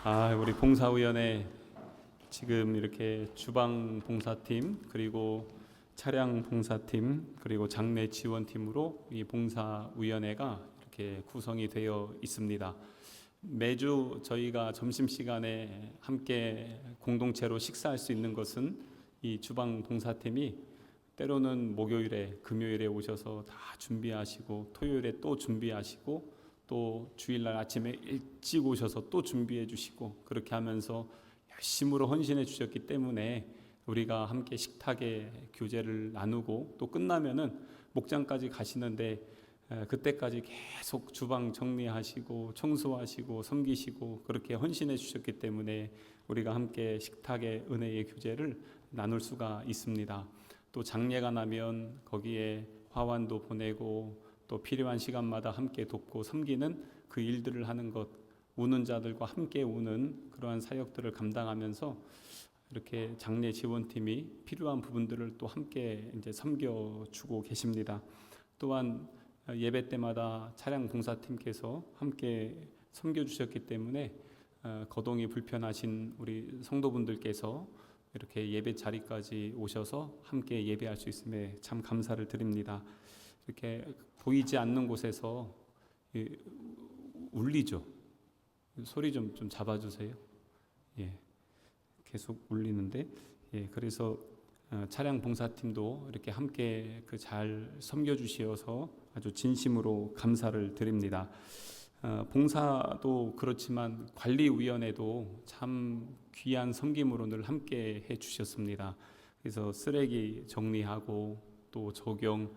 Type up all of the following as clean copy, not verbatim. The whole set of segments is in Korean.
우리 봉사위원회 지금 이렇게 주방 봉사팀 그리고 차량 봉사팀 그리고 장례 지원팀으로 이 봉사위원회가 이렇게 구성이 되어 있습니다. 매주 저희가 점심시간에 함께 공동체로 식사할 수 있는 것은 이 주방 봉사팀이 때로는 목요일에 금요일에 오셔서 다 준비하시고 토요일에 또 준비하시고 또 주일날 아침에 일찍 오셔서 또 준비해 주시고 그렇게 하면서 열심으로 헌신해 주셨기 때문에 우리가 함께 식탁에 교제를 나누고 또 끝나면은 목장까지 가시는데 그때까지 계속 주방 정리하시고 청소하시고 섬기시고 그렇게 헌신해 주셨기 때문에 우리가 함께 식탁의 은혜의 교제를 나눌 수가 있습니다. 또 장례가 나면 거기에 화환도 보내고 또 필요한 시간마다 함께 돕고 섬기는 그 일들을 하는 것, 우는 자들과 함께 우는 그러한 사역들을 감당하면서 이렇게 장례 지원팀이 필요한 부분들을 또 함께 이제 섬겨주고 계십니다. 또한 예배 때마다 차량 봉사팀께서 함께 섬겨주셨기 때문에 거동이 불편하신 우리 성도분들께서 이렇게 예배 자리까지 오셔서 함께 예배할 수 있음에 참 감사를 드립니다. 이렇게 보이지 않는 곳에서 울리죠. 소리 좀 잡아주세요. 계속 울리는데, 그래서 차량 봉사팀도 이렇게 함께 잘 섬겨주시어서 아주 진심으로 감사를 드립니다. 봉사도 그렇지만 관리위원회도 참 귀한 섬김으로 늘 함께 해주셨습니다. 그래서 쓰레기 정리하고 또 적용,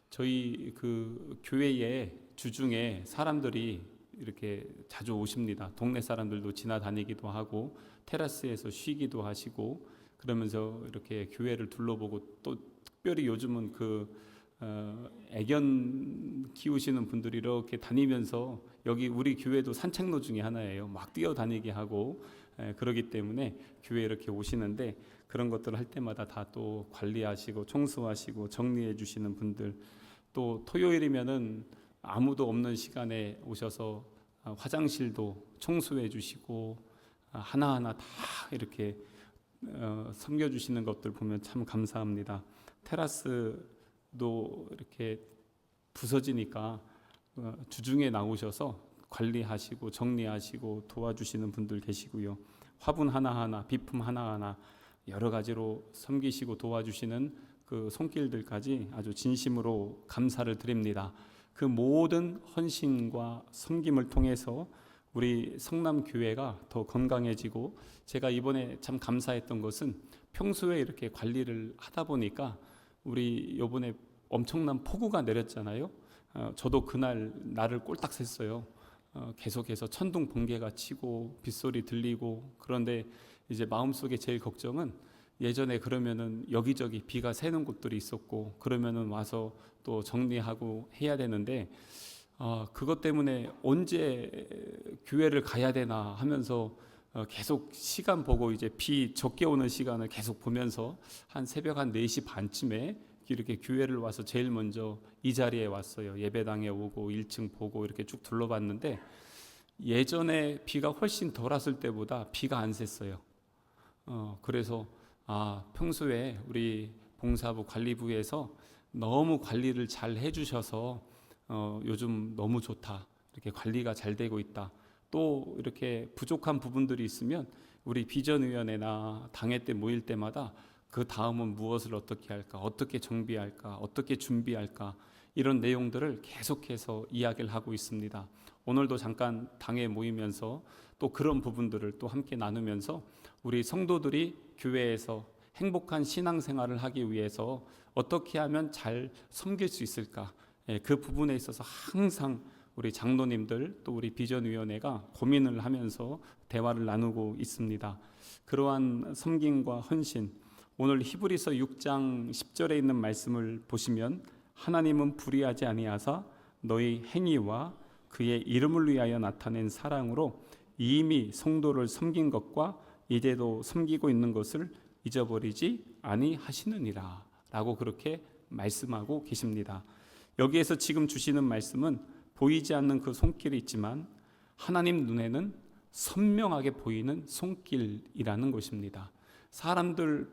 저희 그 교회의 주중에 사람들이 이렇게 자주 오십니다. 동네 사람들도 지나다니기도 하고 테라스에서 쉬기도 하시고 그러면서 이렇게 교회를 둘러보고 또 특별히 요즘은 애견 키우시는 분들이 이렇게 다니면서 여기 우리 교회도 산책로 중에 하나예요. 막 뛰어다니게 하고 그러기 때문에 교회에 이렇게 오시는데 그런 것들을 할 때마다 다 또 관리하시고 청소하시고 정리해 주시는 분들, 또 토요일이면은 아무도 없는 시간에 오셔서 화장실도 청소해 주시고 하나하나 다 이렇게 섬겨주시는 것들 보면 참 감사합니다. 테라스도 이렇게 부서지니까 주중에 나오셔서 관리하시고 정리하시고 도와주시는 분들 계시고요. 화분 하나하나, 비품 하나하나 여러 가지로 섬기시고 도와주시는 그 손길들까지 아주 진심으로 감사를 드립니다. 그 모든 헌신과 섬김을 통해서 우리 성남교회가 더 건강해지고, 제가 이번에 참 감사했던 것은 평소에 이렇게 관리를 하다 보니까 우리 이번에 엄청난 폭우가 내렸잖아요. 저도 그날 날을 꼴딱 샜어요. 계속해서 천둥 번개가 치고 빗소리 들리고, 그런데 이제 마음속에 제일 걱정은 예전에 그러면은 여기저기 비가 새는 곳들이 있었고 그러면은 와서 또 정리하고 해야 되는데 그것 때문에 언제 교회를 가야 되나 하면서 계속 시간 보고 이제 비 적게 오는 시간을 계속 보면서 한 새벽 한 4시 반쯤에 이렇게 교회를 와서 제일 먼저 이 자리에 왔어요. 예배당에 오고 1층 보고 이렇게 쭉 둘러봤는데 예전에 비가 훨씬 덜 왔을 때보다 비가 안 샜어요. 그래서 평소에 우리 봉사부 관리부에서 너무 관리를 잘 해주셔서 요즘 너무 좋다, 이렇게 관리가 잘 되고 있다. 또 이렇게 부족한 부분들이 있으면 우리 비전위원회나 당회 때 모일 때마다 그 다음은 무엇을 어떻게 할까, 어떻게 정비할까, 어떻게 준비할까, 이런 내용들을 계속해서 이야기를 하고 있습니다. 오늘도 잠깐 당회 모이면서 또 그런 부분들을 또 함께 나누면서 우리 성도들이 교회에서 행복한 신앙생활을 하기 위해서 어떻게 하면 잘 섬길 수 있을까, 그 부분에 있어서 항상 우리 장로님들 또 우리 비전위원회가 고민을 하면서 대화를 나누고 있습니다. 그러한 섬김과 헌신, 오늘 히브리서 6장 10절에 있는 말씀을 보시면 하나님은 불의하지 아니하사 너희 행위와 그의 이름을 위하여 나타낸 사랑으로 이미 성도를 섬긴 것과 이제도 섬기고 있는 것을 잊어버리지 아니하시느니라 라고 그렇게 말씀하고 계십니다. 여기에서 지금 주시는 말씀은 보이지 않는 그 손길이 있지만 하나님 눈에는 선명하게 보이는 손길이라는 것입니다. 사람들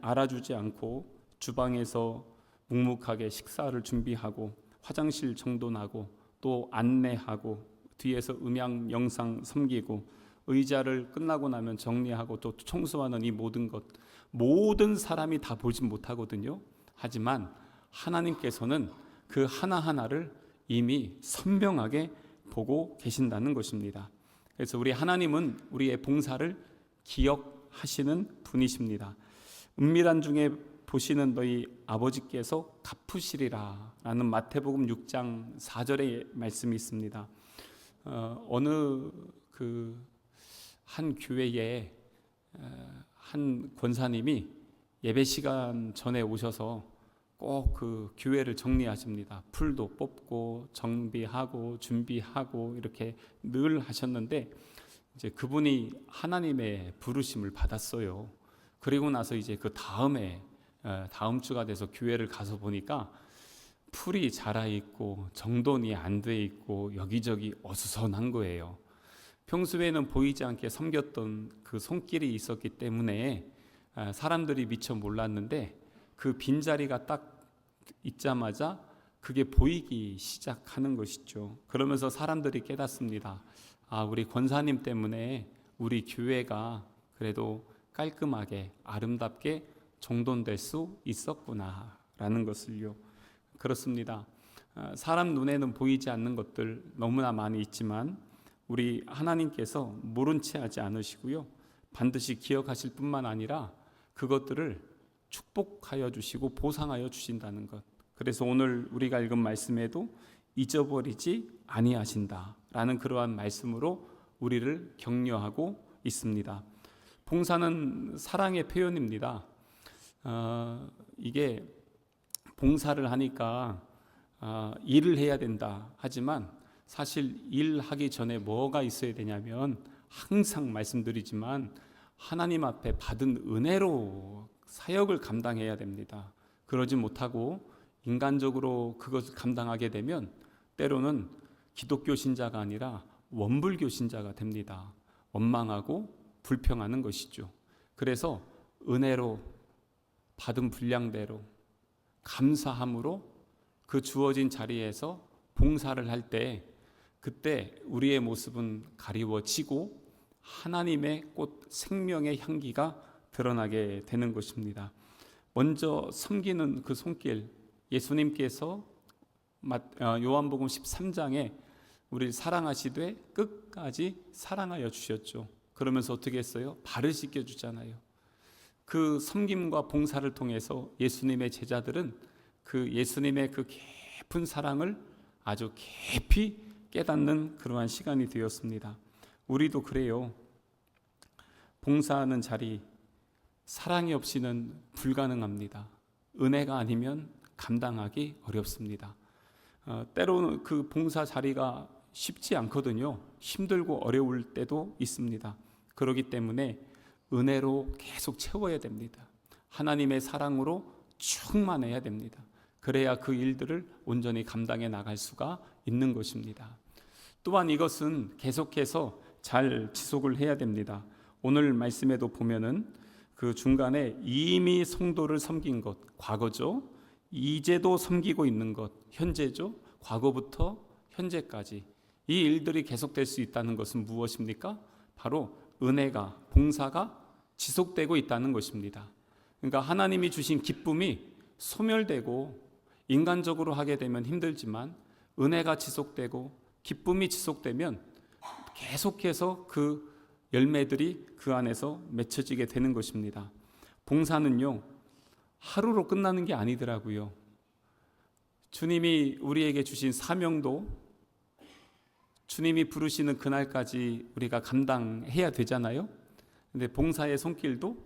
알아주지 않고 주방에서 묵묵하게 식사를 준비하고 화장실 정돈하고 또 안내하고 뒤에서 음향 영상 섬기고 의자를 끝나고 나면 정리하고 또 청소하는 이 모든 것, 모든 사람이 다 보진 못하거든요. 하지만 하나님께서는 그 하나하나를 이미 선명하게 보고 계신다는 것입니다. 그래서 우리 하나님은 우리의 봉사를 기억하시는 분이십니다. 은밀한 중에 보시는 너희 아버지께서 갚으시리라 라는 마태복음 6장 4절의 말씀이 있습니다. 어느 한 교회에 한 권사님이 예배 시간 전에 오셔서 꼭 그 교회를 정리하십니다. 풀도 뽑고 정비하고 준비하고 이렇게 늘 하셨는데 이제 그분이 하나님의 부르심을 받았어요. 그리고 나서 이제 그 다음 주가 돼서 교회를 가서 보니까 풀이 자라 있고 정돈이 안 돼 있고 여기저기 어수선한 거예요. 평소에는 보이지 않게 섬겼던 그 손길이 있었기 때문에 사람들이 미처 몰랐는데 그 빈자리가 딱 있자마자 그게 보이기 시작하는 것이죠. 그러면서 사람들이 깨닫습니다. 우리 권사님 때문에 우리 교회가 그래도 깔끔하게 아름답게 정돈될 수 있었구나 라는 것을요. 그렇습니다. 사람 눈에는 보이지 않는 것들 너무나 많이 있지만 우리 하나님께서 모른 채 하지 않으시고요. 반드시 기억하실 뿐만 아니라 그것들을 축복하여 주시고 보상하여 주신다는 것. 그래서 오늘 우리가 읽은 말씀에도 잊어버리지 아니하신다라는 그러한 말씀으로 우리를 격려하고 있습니다. 봉사는 사랑의 표현입니다. 이게 봉사를 하니까 일을 해야 된다 하지만 사실 일하기 전에 뭐가 있어야 되냐면 항상 말씀드리지만 하나님 앞에 받은 은혜로 사역을 감당해야 됩니다. 그러지 못하고 인간적으로 그것을 감당하게 되면 때로는 기독교 신자가 아니라 원불교 신자가 됩니다. 원망하고 불평하는 것이죠. 그래서 은혜로 받은 분량대로 감사함으로 그 주어진 자리에서 봉사를 할 때 그때 우리의 모습은 가리워지고 하나님의 꽃 생명의 향기가 드러나게 되는 것입니다. 먼저 섬기는 그 손길, 예수님께서 요한복음 13장에 우리를 사랑하시되 끝까지 사랑하여 주셨죠. 그러면서 어떻게 했어요? 발을 씻겨 주잖아요. 그 섬김과 봉사를 통해서 예수님의 제자들은 그 예수님의 그 깊은 사랑을 아주 깊이 깨닫는 그러한 시간이 되었습니다. 우리도 그래요. 봉사하는 자리, 사랑이 없이는 불가능합니다. 은혜가 아니면 감당하기 어렵습니다. 때로는 그 봉사 자리가 쉽지 않거든요. 힘들고 어려울 때도 있습니다. 그렇기 때문에 은혜로 계속 채워야 됩니다. 하나님의 사랑으로 충만해야 됩니다. 그래야 그 일들을 온전히 감당해 나갈 수가 있는 것입니다. 또한 이것은 계속해서 잘 지속을 해야 됩니다. 오늘 말씀에도 보면은 그 중간에 이미 성도를 섬긴 것, 과거죠. 이제도 섬기고 있는 것, 현재죠. 과거부터 현재까지 이 일들이 계속될 수 있다는 것은 무엇입니까? 바로 은혜가, 봉사가 지속되고 있다는 것입니다. 그러니까 하나님이 주신 기쁨이 소멸되고 인간적으로 하게 되면 힘들지만 은혜가 지속되고 기쁨이 지속되면 계속해서 그 열매들이 그 안에서 맺혀지게 되는 것입니다. 봉사는요, 하루로 끝나는 게 아니더라고요. 주님이 우리에게 주신 사명도 주님이 부르시는 그날까지 우리가 감당해야 되잖아요. 근데 봉사의 손길도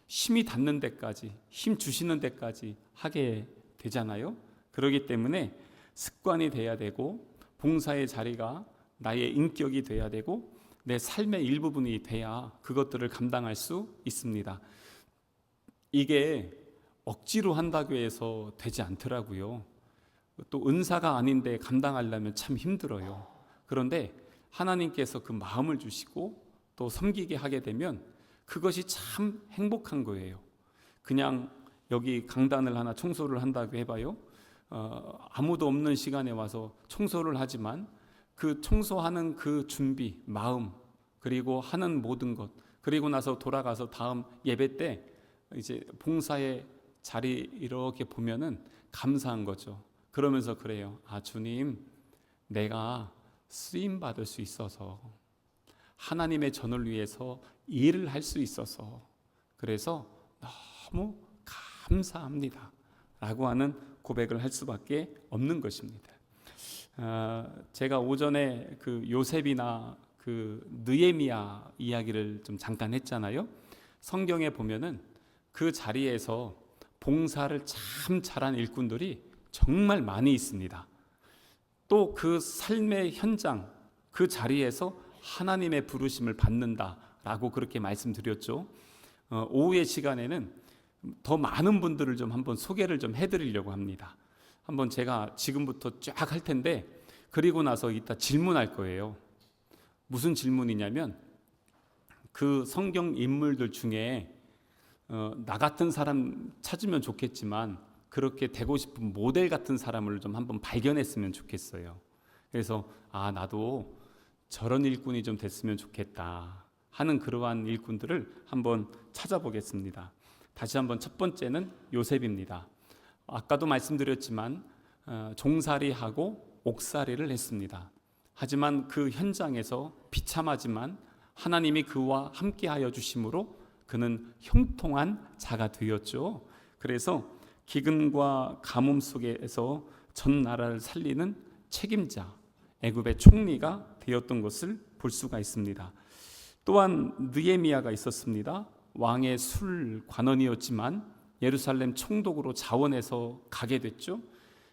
힘이 닿는 데까지, 힘 주시는 데까지 하게 되잖아요. 그렇기 때문에 습관이 돼야 되고 봉사의 자리가 나의 인격이 돼야 되고 내 삶의 일부분이 돼야 그것들을 감당할 수 있습니다. 이게 억지로 한다고 해서 되지 않더라고요. 또 은사가 아닌데 감당하려면 참 힘들어요. 그런데 하나님께서 그 마음을 주시고 또 섬기게 하게 되면 그것이 참 행복한 거예요. 그냥 여기 강단을 하나 청소를 한다고 해봐요. 아무도 없는 시간에 와서 청소를 하지만 그 청소하는 그 준비, 마음, 그리고 하는 모든 것, 그리고 나서 돌아가서 다음 예배 때 이제 봉사의 자리 이렇게 보면은 감사한 거죠. 그러면서 그래요. 아, 주님, 내가 쓰임 받을 수 있어서, 하나님의 전을 위해서 일을 할 수 있어서, 그래서 너무 감사합니다 라고 하는 고백을 할 수밖에 없는 것입니다. 제가 오전에 그 요셉이나 그 느헤미야 이야기를 좀 잠깐 했잖아요. 성경에 보면은 그 자리에서 봉사를 참 잘한 일꾼들이 정말 많이 있습니다. 또 그 삶의 현장, 그 자리에서 하나님의 부르심을 받는다라고 그렇게 말씀드렸죠. 오후의 시간에는 더 많은 분들을 좀 한번 소개를 좀 해드리려고 합니다. 한번 제가 지금부터 쫙 할 텐데, 그리고 나서 이따 질문할 거예요. 무슨 질문이냐면, 그 성경 인물들 중에 나 같은 사람 찾으면 좋겠지만 그렇게 되고 싶은 모델 같은 사람을 좀 한번 발견했으면 좋겠어요. 그래서 나도 저런 일꾼이 좀 됐으면 좋겠다 하는 그러한 일꾼들을 한번 찾아보겠습니다. 다시 한번 첫 번째는 요셉입니다. 아까도 말씀드렸지만 종살이하고 옥살이를 했습니다. 하지만 그 현장에서 비참하지만 하나님이 그와 함께하여 주심으로 그는 형통한 자가 되었죠. 그래서 기근과 가뭄 속에서 전 나라를 살리는 책임자, 애굽의 총리가 되었던 것을 볼 수가 있습니다. 또한 느헤미야가 있었습니다. 왕의 술 관원이었지만 예루살렘 총독으로 자원해서 가게 됐죠.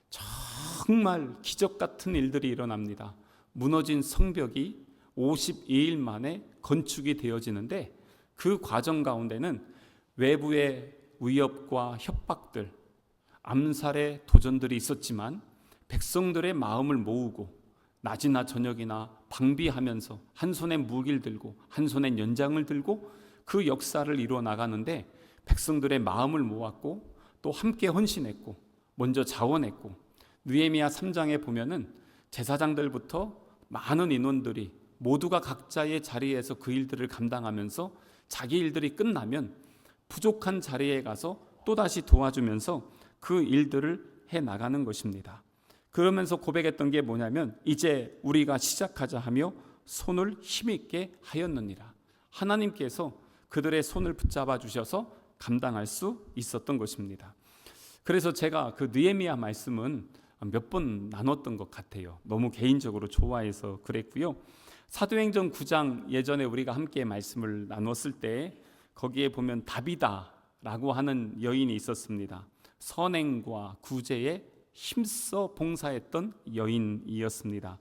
정말 기적 같은 일들이 일어납니다. 무너진 성벽이 52일 만에 건축이 되어지는데, 그 과정 가운데는 외부의 위협과 협박들, 암살의 도전들이 있었지만 백성들의 마음을 모으고 낮이나 저녁이나 방비하면서 한 손에 무기를 들고 한 손에 연장을 들고 그 역사를 이루어 나가는데 백성들의 마음을 모았고 또 함께 헌신했고 먼저 자원했고, 느헤미야 3장에 보면은 제사장들부터 많은 인원들이 모두가 각자의 자리에서 그 일들을 감당하면서 자기 일들이 끝나면 부족한 자리에 가서 또다시 도와주면서 그 일들을 해 나가는 것입니다. 그러면서 고백했던 게 뭐냐면, 이제 우리가 시작하자 하며 손을 힘있게 하였느니라. 하나님께서 그들의 손을 붙잡아 주셔서 감당할 수 있었던 것입니다. 그래서 제가 그 느헤미야 말씀은 몇 번 나눴던 것 같아요. 너무 개인적으로 좋아해서 그랬고요. 사도행전 9장 예전에 우리가 함께 말씀을 나눴을 때 거기에 보면 다비다라고 하는 여인이 있었습니다. 선행과 구제에 힘써 봉사했던 여인이었습니다.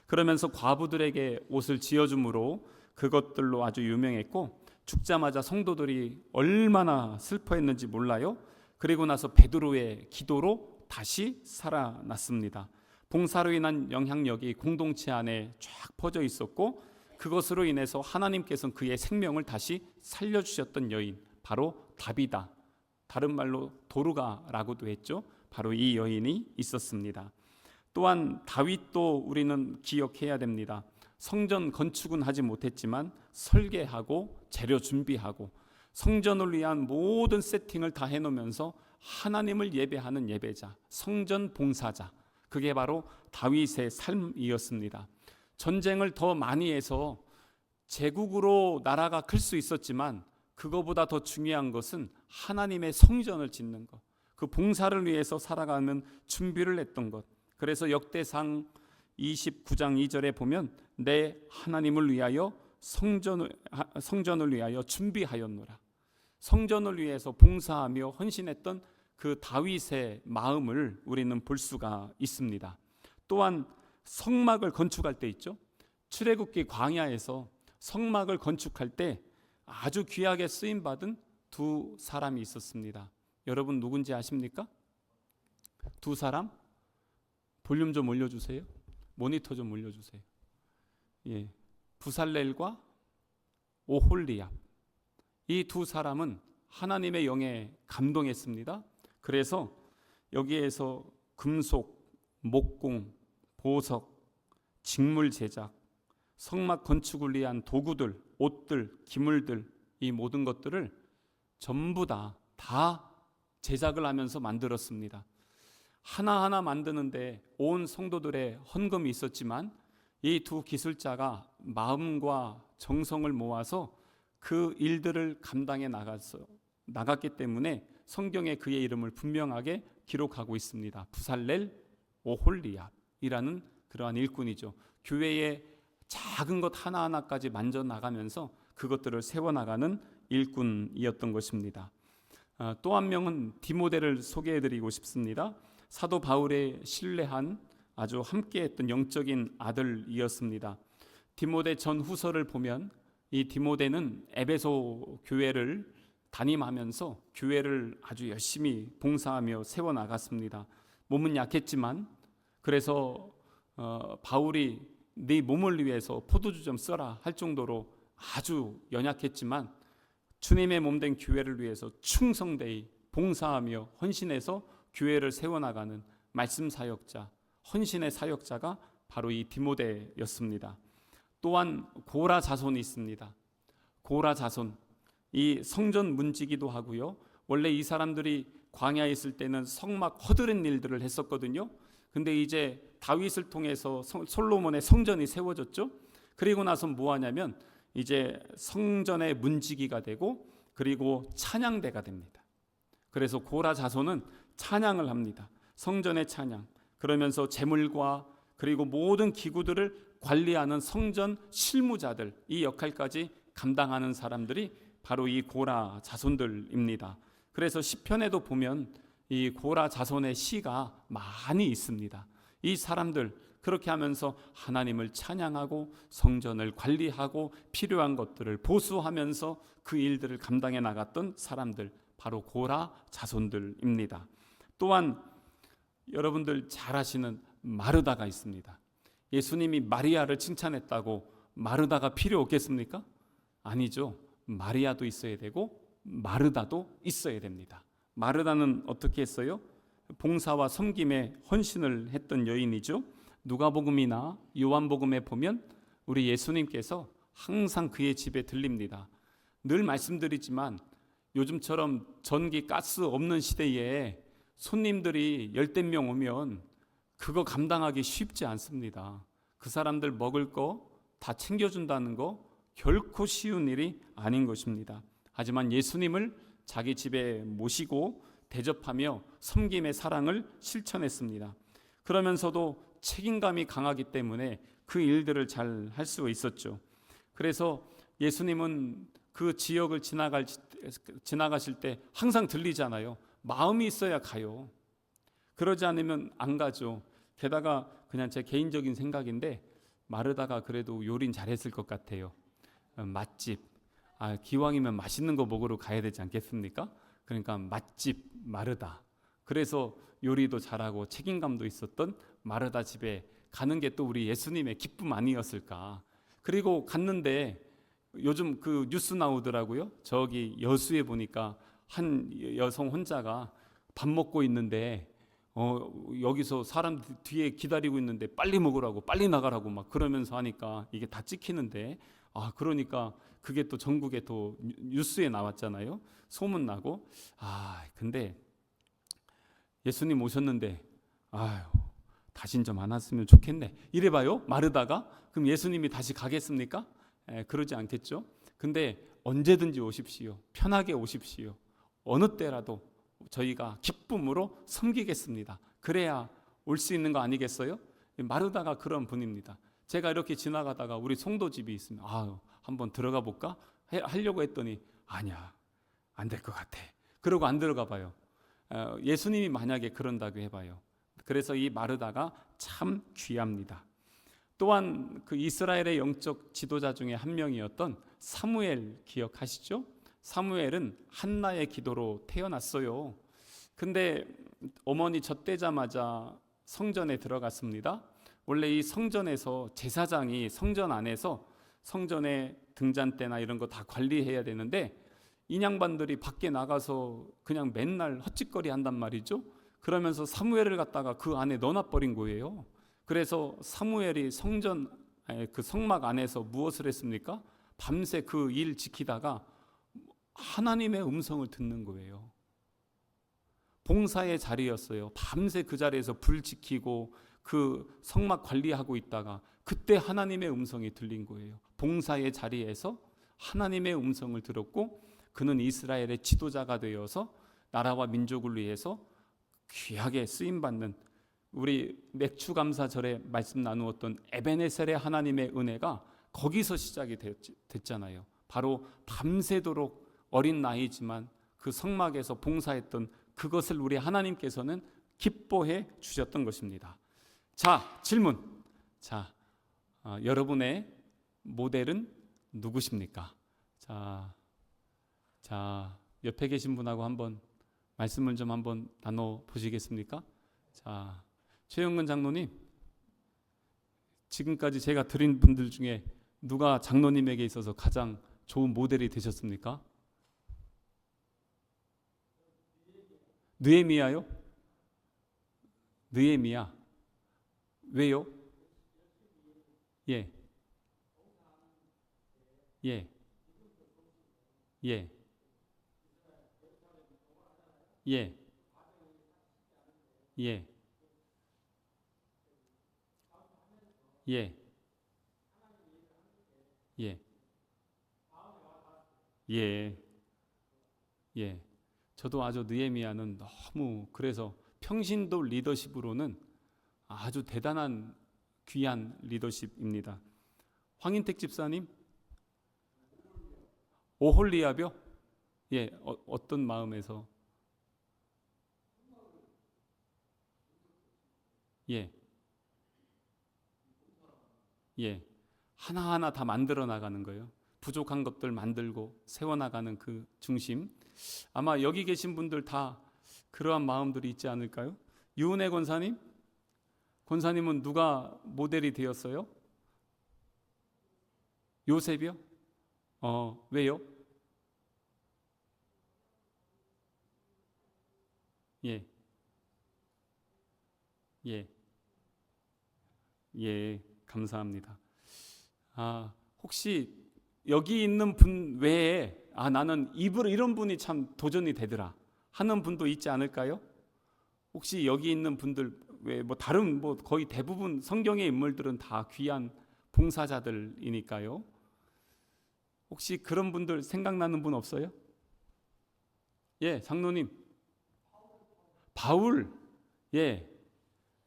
그러면서 과부들에게 옷을 지어줌으로 그것들로 아주 유명했고, 죽자마자 성도들이 얼마나 슬퍼했는지 몰라요. 그리고 나서 베드로의 기도로 다시 살아났습니다. 봉사로 인한 영향력이 공동체 안에 쫙 퍼져 있었고, 그것으로 인해서 하나님께서는 그의 생명을 다시 살려주셨던 여인, 바로 다비다, 다른 말로 도르가라고도 했죠. 바로 이 여인이 있었습니다. 또한 다윗도 우리는 기억해야 됩니다. 성전 건축은 하지 못했지만 설계하고 재료 준비하고 성전을 위한 모든 세팅을 다 해놓으면서 하나님을 예배하는 예배자, 성전 봉사자, 그게 바로 다윗의 삶이었습니다. 전쟁을 더 많이 해서 제국으로 나라가 클 수 있었지만 그거보다 더 중요한 것은 하나님의 성전을 짓는 것, 그 봉사를 위해서 살아가는 준비를 했던 것. 그래서 역대상 29장 2절에 보면 내 하나님을 위하여 성전을 위하여 준비하였노라. 성전을 위해서 봉사하며 헌신했던 그 다윗의 마음을 우리는 볼 수가 있습니다. 또한 성막을 건축할 때 있죠. 출애굽기 광야에서 성막을 건축할 때 아주 귀하게 쓰임 받은 두 사람이 있었습니다. 여러분 누군지 아십니까? 두 사람? 볼륨 좀 올려주세요. 모니터 좀 올려주세요. 예, 부살렐과 오홀리압, 이 두 사람은 하나님의 영에 감동했습니다. 그래서 여기에서 금속, 목공, 보석, 직물 제작, 성막 건축을 위한 도구들, 옷들, 기물들, 이 모든 것들을 전부 다 제작을 하면서 만들었습니다. 하나하나 만드는데 온 성도들의 헌금이 있었지만 이 두 기술자가 마음과 정성을 모아서 그 일들을 감당해 나갔기 때문에 성경에 그의 이름을 분명하게 기록하고 있습니다. 부살렐 오홀리압이라는 그러한 일꾼이죠. 교회의 작은 것 하나하나까지 만져나가면서 그것들을 세워나가는 일꾼이었던 것입니다. 또 한 명은 디모데를 소개해드리고 싶습니다. 사도 바울의 신뢰한 아주 함께했던 영적인 아들이었습니다. 디모데 전후서를 보면 이 디모데는 에베소 교회를 담임하면서 교회를 아주 열심히 봉사하며 세워나갔습니다. 몸은 약했지만 그래서 바울이 네 몸을 위해서 포도주 좀 써라 할 정도로 아주 연약했지만 주님의 몸된 교회를 위해서 충성되이 봉사하며 헌신해서 교회를 세워나가는 말씀 사역자, 헌신의 사역자가 바로 이 디모데였습니다. 또한 고라 자손이 있습니다. 고라 자손, 이 성전 문지기도 하고요. 원래 이 사람들이 광야에 있을 때는 성막 허드렛 일들을 했었거든요. 근데 이제 다윗을 통해서 솔로몬의 성전이 세워졌죠. 그리고 나서 뭐 하냐면 이제 성전의 문지기가 되고 그리고 찬양대가 됩니다. 그래서 고라 자손은 찬양을 합니다. 성전의 찬양. 그러면서 제물과 그리고 모든 기구들을 관리하는 성전 실무자들, 이 역할까지 감당하는 사람들이 바로 이 고라 자손들입니다. 그래서 시편에도 보면 이 고라 자손의 시가 많이 있습니다. 이 사람들 그렇게 하면서 하나님을 찬양하고 성전을 관리하고 필요한 것들을 보수하면서 그 일들을 감당해 나갔던 사람들, 바로 고라 자손들입니다. 또한 여러분들 잘 아시는 마르다가 있습니다. 예수님이 마리아를 칭찬했다고 마르다가 필요 없겠습니까? 아니죠. 마리아도 있어야 되고 마르다도 있어야 됩니다. 마르다는 어떻게 했어요? 봉사와 섬김에 헌신을 했던 여인이죠. 누가복음이나 요한복음에 보면 우리 예수님께서 항상 그의 집에 들립니다. 늘 말씀드리지만 요즘처럼 전기, 가스 없는 시대에 손님들이 10명 오면 그거 감당하기 쉽지 않습니다. 그 사람들 먹을 거 다 챙겨준다는 거 결코 쉬운 일이 아닌 것입니다. 하지만 예수님을 자기 집에 모시고 대접하며 섬김의 사랑을 실천했습니다. 그러면서도 책임감이 강하기 때문에 그 일들을 잘 할 수 있었죠. 그래서 예수님은 그 지역을 지나가실 때 항상 들리잖아요. 마음이 있어야 가요. 그러지 않으면 안 가죠. 게다가 그냥 제 개인적인 생각인데 마르다가 그래도 요리는 잘했을 것 같아요. 맛집, 기왕이면 맛있는 거 먹으러 가야 되지 않겠습니까? 그러니까 맛집 마르다. 그래서 요리도 잘하고 책임감도 있었던 마르다 집에 가는 게 또 우리 예수님의 기쁨 아니었을까. 그리고 갔는데 요즘 그 뉴스 나오더라고요. 저기 여수에 보니까 한 여성 혼자가 밥 먹고 있는데 여기서 사람 뒤에 기다리고 있는데 빨리 먹으라고, 빨리 나가라고 막 그러면서 하니까 이게 다 찍히는데, 그러니까 그게 또 전국에 또 뉴스에 나왔잖아요. 소문 나고. 근데 예수님 오셨는데 다신 좀 안 왔으면 좋겠네 이래봐요. 마르다가. 그럼 예수님이 다시 가겠습니까? 그러지 않겠죠. 근데 언제든지 오십시오. 편하게 오십시오. 어느 때라도 저희가 기쁨으로 섬기겠습니다. 그래야 올 수 있는 거 아니겠어요? 마르다가 그런 분입니다. 제가 이렇게 지나가다가 우리 송도 집이 있으면 한번 들어가 볼까? 하려고 했더니 아니야, 안 될 것 같아. 그러고 안 들어가 봐요. 예수님이 만약에 그런다고 해봐요. 그래서 이 마르다가 참 귀합니다. 또한 그 이스라엘의 영적 지도자 중에 한 명이었던 사무엘 기억하시죠? 사무엘은 한나의 기도로 태어났어요. 근데 어머니 젖대자마자 성전에 들어갔습니다. 원래 이 성전에서 제사장이 성전 안에서 성전의 등잔대나 이런 거 다 관리해야 되는데 인양반들이 밖에 나가서 그냥 맨날 헛짓거리 한단 말이죠. 그러면서 사무엘을 갖다가 그 안에 넣어놔버린 거예요. 그래서 사무엘이 그 성막 안에서 무엇을 했습니까? 밤새 그 일 지키다가 하나님의 음성을 듣는 거예요. 봉사의 자리였어요. 밤새 그 자리에서 불 지키고 그 성막 관리하고 있다가 그때 하나님의 음성이 들린 거예요. 봉사의 자리에서 하나님의 음성을 들었고 그는 이스라엘의 지도자가 되어서 나라와 민족을 위해서 귀하게 쓰임받는, 우리 맥추감사절에 말씀 나누었던 에베네셀의 하나님의 은혜가 거기서 시작이 됐잖아요. 바로 밤새도록 어린 나이지만 그 성막에서 봉사했던 그것을 우리 하나님께서는 기뻐해 주셨던 것입니다. 자, 질문. 여러분의 모델은 누구십니까? 자, 옆에 계신 분하고 한번 말씀을 좀 한번 나눠 보시겠습니까? 자, 최영근 장로님, 지금까지 제가 드린 분들 중에 누가 장로님에게 있어서 가장 좋은 모델이 되셨습니까? 느헤미야요? 느헤미야. 왜요? 예. 예. 예. 예. 예. 예. 예. 예. 예. 저도 아주 느헤미야는 너무, 그래서 평신도 리더십으로는 아주 대단한 귀한 리더십입니다. 황인택 집사님, 오홀리압이요? 예, 어떤 마음에서? 예, 예, 하나하나 다 만들어 나가는 거예요. 부족한 것들 만들고 세워나가는 그 중심. 아마 여기 계신 분들 다 그러한 마음들이 있지 않을까요? 유은혜 권사님은 누가 모델이 되었어요? 요셉이요? 왜요? 예, 예, 예, 감사합니다. 혹시 여기 있는 분 외에 나는 이런 분이 참 도전이 되더라 하는 분도 있지 않을까요? 혹시 여기 있는 분들 외에 다른 거의 대부분 성경의 인물들은 다 귀한 봉사자들이니까요. 혹시 그런 분들 생각나는 분 없어요? 예, 장로님. 바울. 예,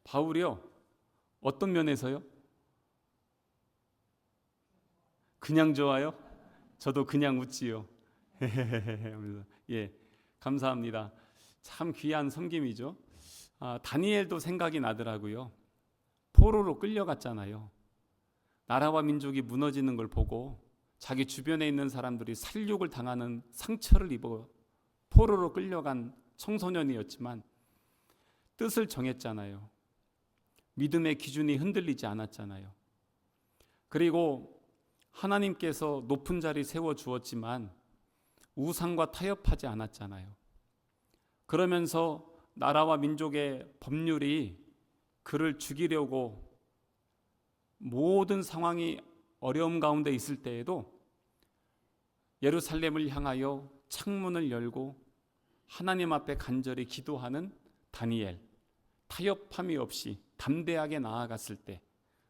바울이요. 어떤 면에서요? 그냥 좋아요? 저도 그냥 웃지요. 예, 감사합니다. 참 귀한 섬김이죠. 다니엘도 생각이 나더라고요. 포로로 끌려갔잖아요. 나라와 민족이 무너지는 걸 보고 자기 주변에 있는 사람들이 살육을 당하는 상처를 입어 포로로 끌려간 청소년이었지만 뜻을 정했잖아요. 믿음의 기준이 흔들리지 않았잖아요. 그리고 하나님께서 높은 자리 세워주었지만 우상과 타협하지 않았잖아요. 그러면서 나라와 민족의 법률이 그를 죽이려고 모든 상황이 어려움 가운데 있을 때에도 예루살렘을 향하여 창문을 열고 하나님 앞에 간절히 기도하는 다니엘, 타협함이 없이 담대하게 나아갔을 때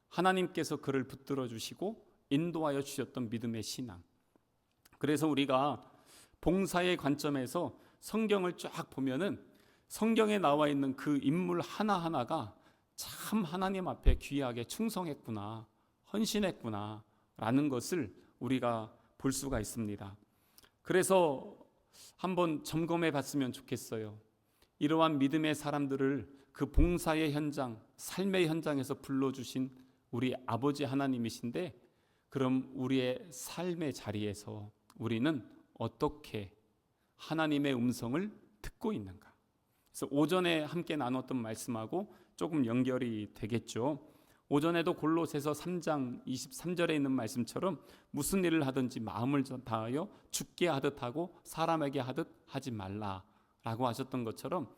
하나님께서 그를 붙들어 주시고 인도하여 주셨던 믿음의 신앙. 그래서 우리가 봉사의 관점에서 성경을 쫙 보면은 성경에 나와 있는 그 인물 하나하나가 참 하나님 앞에 귀하게 충성했구나, 헌신했구나 라는 것을 우리가 볼 수가 있습니다. 그래서 한번 점검해 봤으면 좋겠어요. 이러한 믿음의 사람들을 그 봉사의 현장, 삶의 현장에서 불러주신 우리 아버지 하나님이신데, 그럼 우리의 삶의 자리에서 우리는 어떻게 하나님의 음성을 듣고 있는가? 그래서 오전에 함께 나눴던 말씀하고 조금 연결이 되겠죠. 오전에도 골로새서 3장 23절에 있는 말씀처럼 무슨 일을 하든지 마음을 다하여 주께 하듯 하고 사람에게 하듯 하지 말라라고 하셨던 것처럼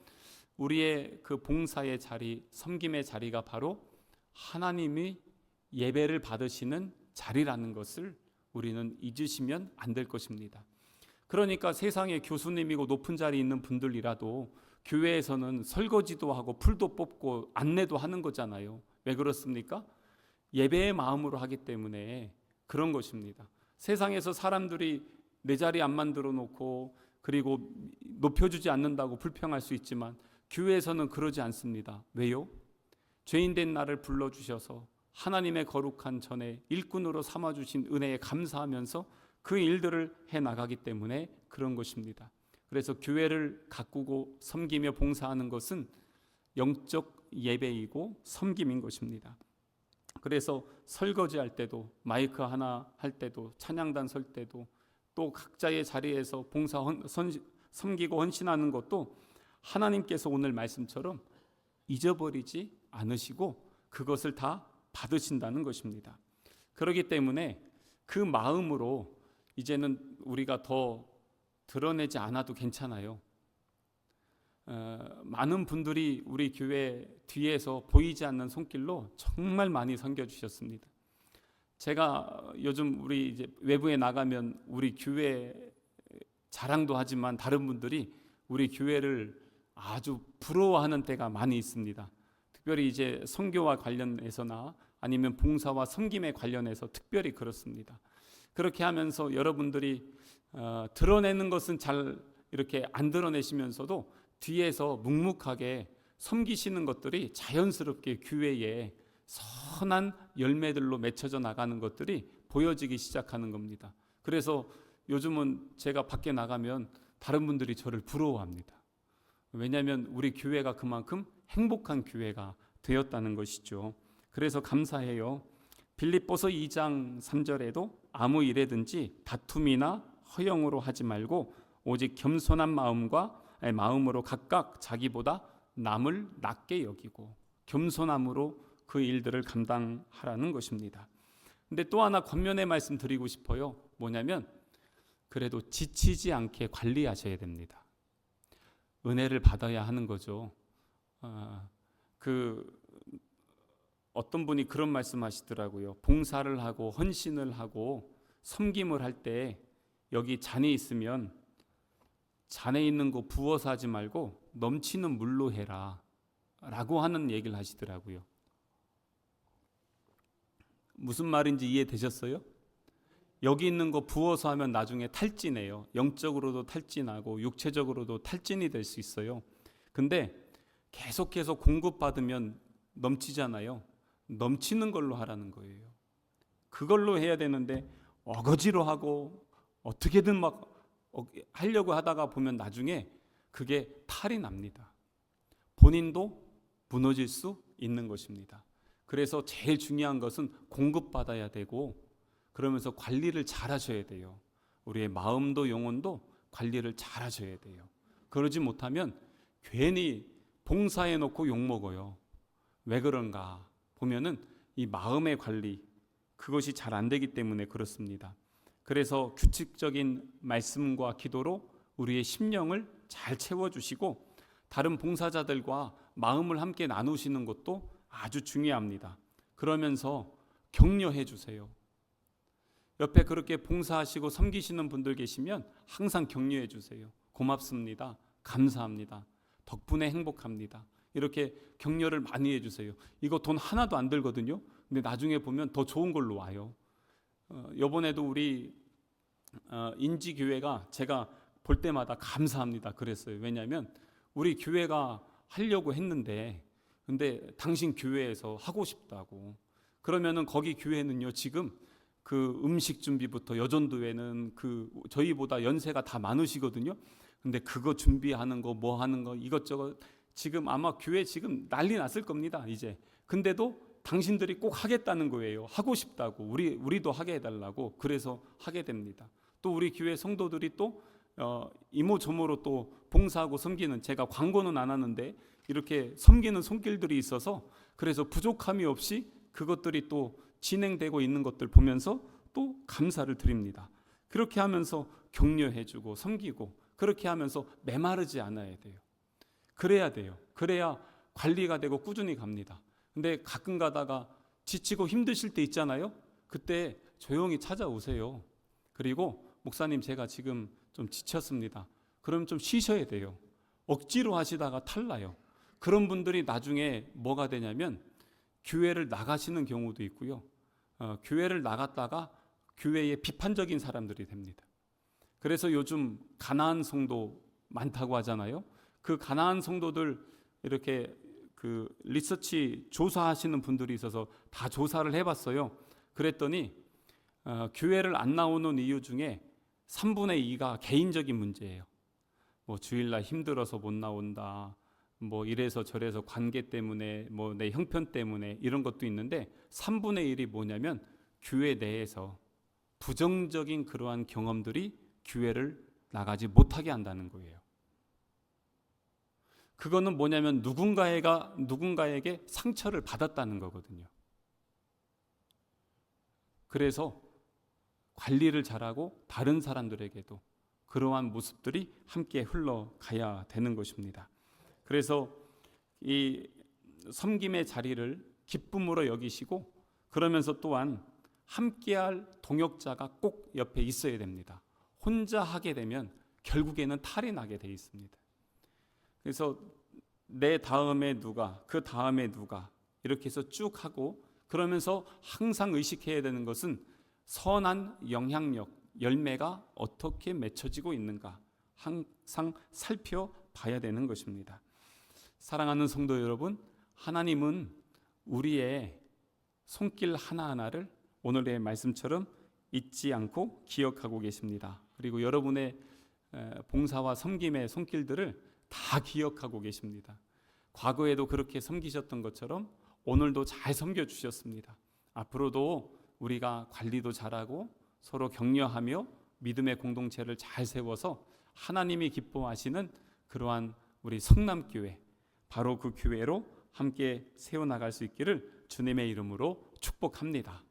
우리의 그 봉사의 자리, 섬김의 자리가 바로 하나님이 예배를 받으시는 자리라는 것을 우리는 잊으시면 안 될 것입니다. 그러니까 세상에 교수님이고 높은 자리에 있는 분들이라도 교회에서는 설거지도 하고 풀도 뽑고 안내도 하는 거잖아요. 왜 그렇습니까? 예배의 마음으로 하기 때문에 그런 것입니다. 세상에서 사람들이 내 자리 안 만들어 놓고 그리고 높여주지 않는다고 불평할 수 있지만 교회에서는 그러지 않습니다. 왜요? 죄인된 나를 불러주셔서 하나님의 거룩한 전에 일꾼으로 삼아주신 은혜에 감사하면서 그 일들을 해나가기 때문에 그런 것입니다. 그래서 교회를 가꾸고 섬기며 봉사하는 것은 영적 예배이고 섬김인 것입니다. 그래서 설거지할 때도 마이크 하나 할 때도 찬양단 설 때도 또 각자의 자리에서 봉사 섬기고 헌신하는 것도 하나님께서 오늘 말씀처럼 잊어버리지 않으시고 그것을 다 받으신다는 것입니다. 그렇기 때문에 그 마음으로 이제는 우리가 더 드러내지 않아도 괜찮아요. 많은 분들이 우리 교회 뒤에서 보이지 않는 손길로 정말 많이 섬겨주셨습니다. 제가 요즘 우리 이제 외부에 나가면 우리 교회 자랑도 하지만 다른 분들이 우리 교회를 아주 부러워하는 때가 많이 있습니다. 특별히 이제 선교와 관련해서나 아니면 봉사와 섬김에 관련해서 특별히 그렇습니다. 그렇게 하면서 여러분들이 드러내는 것은 잘 이렇게 안 드러내시면서도 뒤에서 묵묵하게 섬기시는 것들이 자연스럽게 교회에 선한 열매들로 맺혀져 나가는 것들이 보여지기 시작하는 겁니다. 그래서 요즘은 제가 밖에 나가면 다른 분들이 저를 부러워합니다. 왜냐하면 우리 교회가 그만큼 행복한 교회가 되었다는 것이죠. 그래서 감사해요. 빌립보서 2장 3절에도 아무 일에든지 다툼이나 허영으로 하지 말고 오직 겸손한 마음으로 각각 자기보다 남을 낮게 여기고 겸손함으로 그 일들을 감당하라는 것입니다. 근데 또 하나 권면의 말씀 드리고 싶어요. 뭐냐면 그래도 지치지 않게 관리하셔야 됩니다. 은혜를 받아야 하는 거죠. 어떤 분이 그런 말씀하시더라고요. 봉사를 하고 헌신을 하고 섬김을 할 때 여기 잔이 있으면 잔에 있는 거 부어서 하지 말고 넘치는 물로 해라 라고 하는 얘기를 하시더라고요. 무슨 말인지 이해되셨어요? 여기 있는 거 부어서 하면 나중에 탈진해요. 영적으로도 탈진하고 육체적으로도 탈진이 될 수 있어요. 근데 계속해서 공급받으면 넘치잖아요. 넘치는 걸로 하라는 거예요. 그걸로 해야 되는데 어거지로 하고 어떻게든 막 하려고 하다가 보면 나중에 그게 탈이 납니다. 본인도 무너질 수 있는 것입니다. 그래서 제일 중요한 것은 공급받아야 되고 그러면서 관리를 잘 하셔야 돼요. 우리의 마음도 영혼도 관리를 잘 하셔야 돼요. 그러지 못하면 괜히 봉사해 놓고 욕먹어요. 왜 그런가 보면은 이 마음의 관리 그것이 잘 안 되기 때문에 그렇습니다. 그래서 규칙적인 말씀과 기도로 우리의 심령을 잘 채워주시고 다른 봉사자들과 마음을 함께 나누시는 것도 아주 중요합니다. 그러면서 격려해 주세요. 옆에 그렇게 봉사하시고 섬기시는 분들 계시면 항상 격려해 주세요. 고맙습니다. 감사합니다. 덕분에 행복합니다. 이렇게 격려를 많이 해주세요. 이거 돈 하나도 안 들거든요. 근데 나중에 보면 더 좋은 걸로 와요. 이번에도 우리 인지교회가 제가 볼 때마다 감사합니다 그랬어요. 왜냐하면 우리 교회가 하려고 했는데 근데 당신 교회에서 하고 싶다고 그러면은 거기 교회는요 지금 그 음식 준비부터 여전도회는 그 저희보다 연세가 다 많으시거든요. 근데 그거 준비하는 거 뭐 하는 거 이것저것 지금 아마 교회 지금 난리 났을 겁니다 이제. 근데도 당신들이 꼭 하겠다는 거예요. 하고 싶다고 우리도 하게 해달라고. 그래서 하게 됩니다. 또 우리 교회 성도들이 또 이모저모로 또 봉사하고 섬기는, 제가 광고는 안 하는데 이렇게 섬기는 손길들이 있어서 그래서 부족함이 없이 그것들이 또 진행되고 있는 것들 보면서 또 감사를 드립니다. 그렇게 하면서 격려해주고 섬기고 그렇게 하면서 메마르지 않아야 돼요. 그래야 돼요. 그래야 관리가 되고 꾸준히 갑니다. 근데 가끔 가다가 지치고 힘드실 때 있잖아요. 그때 조용히 찾아오세요. 그리고 목사님 제가 지금 좀 지쳤습니다. 그럼 좀 쉬셔야 돼요. 억지로 하시다가 탈나요. 그런 분들이 나중에 뭐가 되냐면 교회를 나가시는 경우도 있고요. 교회를 나갔다가 교회에 비판적인 사람들이 됩니다. 그래서 요즘 가나안 성도 많다고 하잖아요. 그 가나안 성도들 이렇게 그 리서치 조사하시는 분들이 있어서 다 조사를 해봤어요. 그랬더니 교회를 안 나오는 이유 중에 3분의 2가 개인적인 문제예요. 뭐 주일날 힘들어서 못 나온다. 뭐 이래서 저래서 관계 때문에 뭐 내 형편 때문에 이런 것도 있는데 3분의 1이 뭐냐면 교회 내에서 부정적인 그러한 경험들이 교회를 나가지 못하게 한다는 거예요. 그거는 뭐냐면 누군가에게 상처를 받았다는 거거든요. 그래서 관리를 잘하고 다른 사람들에게도 그러한 모습들이 함께 흘러가야 되는 것입니다. 그래서 이 섬김의 자리를 기쁨으로 여기시고 그러면서 또한 함께할 동역자가 꼭 옆에 있어야 됩니다. 혼자 하게 되면 결국에는 탈이 나게 돼 있습니다. 그래서 내 다음에 누가, 그 다음에 누가 이렇게 해서 쭉 하고 그러면서 항상 의식해야 되는 것은 선한 영향력, 열매가 어떻게 맺혀지고 있는가 항상 살펴봐야 되는 것입니다. 사랑하는 성도 여러분, 하나님은 우리의 손길 하나하나를 오늘의 말씀처럼 잊지 않고 기억하고 계십니다. 그리고 여러분의 봉사와 섬김의 손길들을 다 기억하고 계십니다. 과거에도 그렇게 섬기셨던 것처럼 오늘도 잘 섬겨주셨습니다. 앞으로도 우리가 관리도 잘하고 서로 격려하며 믿음의 공동체를 잘 세워서 하나님이 기뻐하시는 그러한 우리 성남교회, 바로 그 교회로 함께 세워나갈 수 있기를 주님의 이름으로 축복합니다.